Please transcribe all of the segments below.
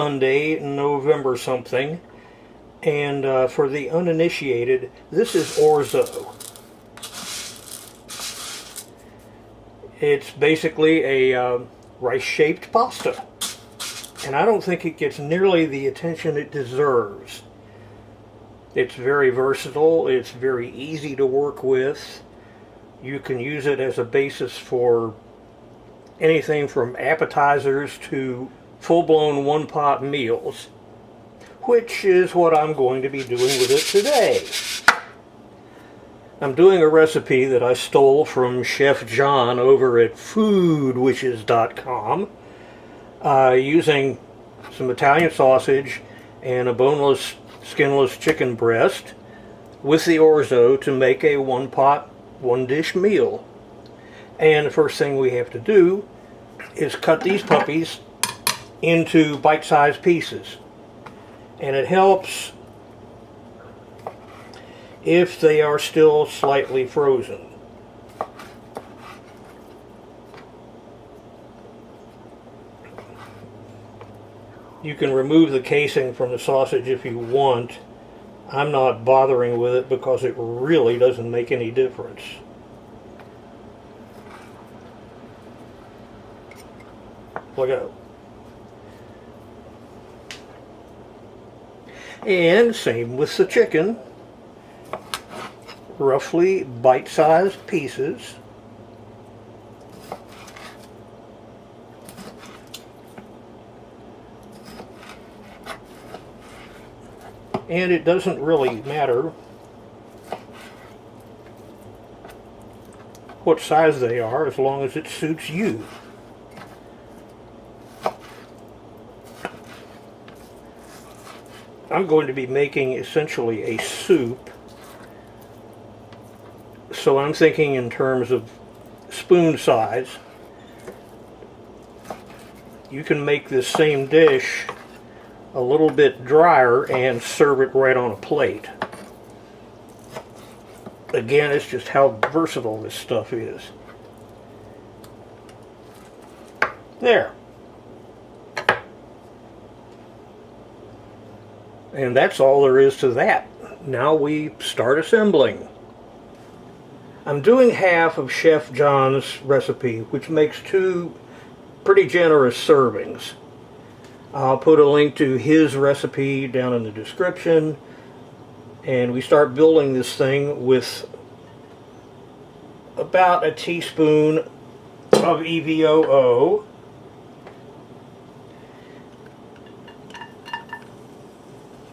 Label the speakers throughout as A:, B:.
A: Sunday, November something, and for the uninitiated, this is Orzo. It's basically a rice-shaped pasta, and I don't think it gets nearly the attention it deserves. It's very versatile, it's very easy to work with. You can use it as a basis for anything from appetizers to full-blown one-pot meals, which is what I'm going to be doing with it today. I'm doing a recipe that I stole from Chef John over at foodwishes.com, using some Italian sausage and a boneless, skinless chicken breast with the orzo to make a one-pot, one-dish meal. And the first thing we have to do is cut these puppies into bite-sized pieces. And it helps if they are still slightly frozen. You can remove the casing from the sausage if you want. I'm not bothering with it because it really doesn't make any difference. Look out. And same with the chicken. Roughly bite-sized pieces. And it doesn't really matter what size they are as long as it suits you. I'm going to be making essentially a soup, so I'm thinking in terms of spoon size. You can make this same dish a little bit drier and serve it right on a plate. Again, it's just how versatile this stuff is. There. And that's all there is to that. Now we start assembling. I'm doing half of Chef John's recipe, which makes 2 pretty generous servings. I'll put a link to his recipe down in the description. And we start building this thing with about a teaspoon of EVOO.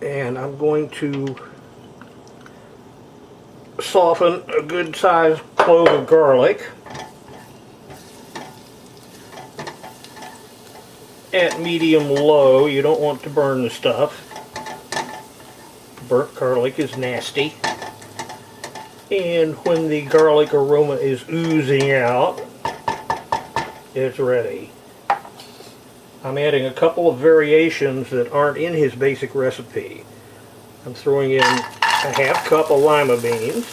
A: And I'm going to soften a good sized clove of garlic at medium-low. You don't want to burn the stuff. Burnt garlic is nasty. And when the garlic aroma is oozing out, it's ready. I'm adding a couple of variations that aren't in his basic recipe. I'm throwing in a half cup of lima beans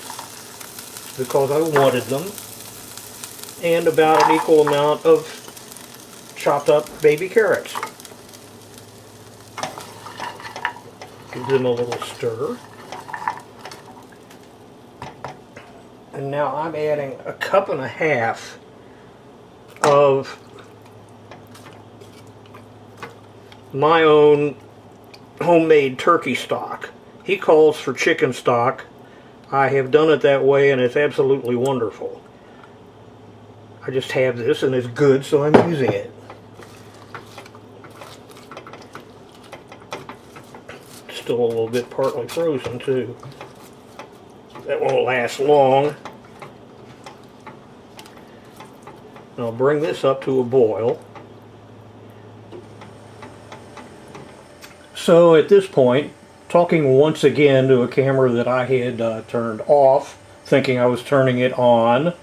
A: because I wanted them, and about an equal amount of chopped up baby carrots. Give them a little stir. And now I'm adding a cup and a half of my own homemade turkey stock. He calls for chicken stock. I have done it that way and it's absolutely wonderful. I just have this and it's good, so I'm using it. Still a little bit partly frozen too. That won't last long. I'll bring this up to a boil. So at this point, talking once again to a camera that I had turned off, thinking I was turning it on,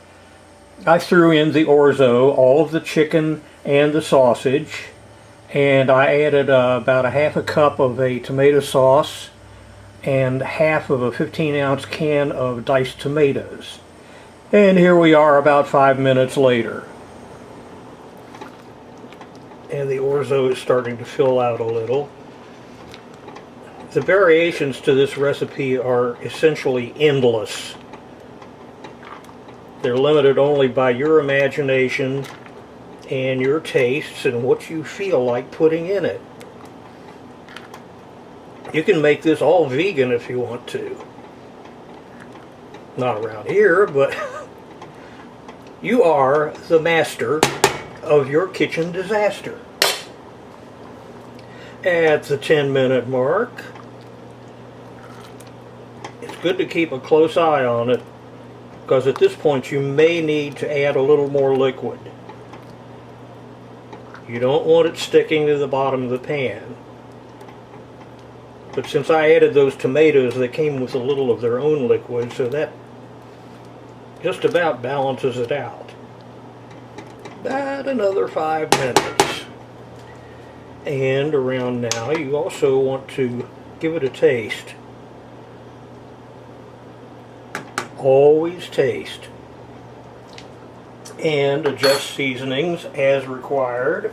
A: I threw in the orzo, all of the chicken and the sausage, and I added about a half a cup of a tomato sauce and half of a 15-ounce can of diced tomatoes. And here we are about 5 minutes later. and the orzo is starting to fill out a little. The variations to this recipe are essentially endless. They're limited only by your imagination and your tastes and what you feel like putting in it. You can make this all vegan if you want to. Not around here, but you are the master of your kitchen disaster. At the 10-minute mark, it's good to keep a close eye on it, because at this point you may need to add a little more liquid. You don't want it sticking to the bottom of the pan. But since I added those tomatoes, they came with a little of their own liquid, so that just about balances it out. About another 5 minutes. And around now, you also want to give it a taste. Always taste. And adjust seasonings as required.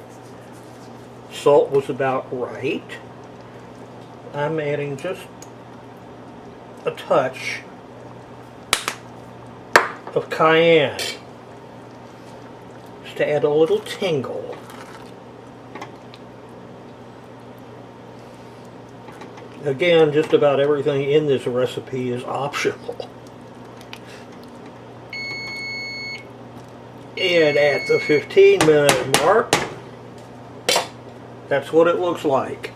A: Salt was about right. I'm adding just a touch of cayenne, just to add a little tingle. Again, just about everything in this recipe is optional. And at the 15-minute mark, that's what it looks like.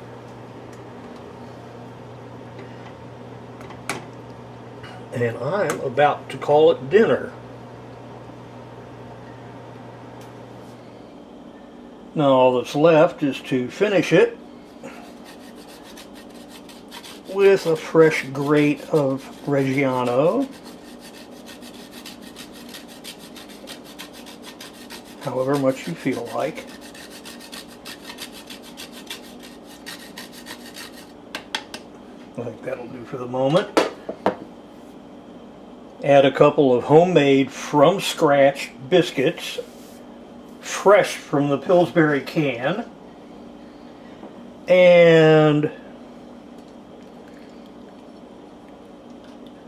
A: And I'm about to call it dinner. Now all that's left is to finish it with a fresh grate of Reggiano. However much you feel like. I think that'll do for the moment. Add a couple of homemade from scratch biscuits, fresh from the Pillsbury can, and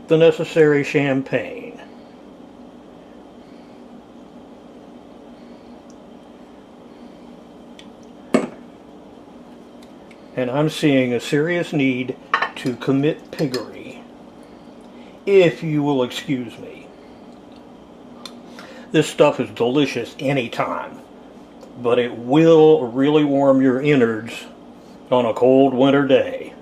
A: the necessary champagne. And I'm seeing a serious need to commit piggery, if you will excuse me. This stuff is delicious anytime, but it will really warm your innards on a cold winter day.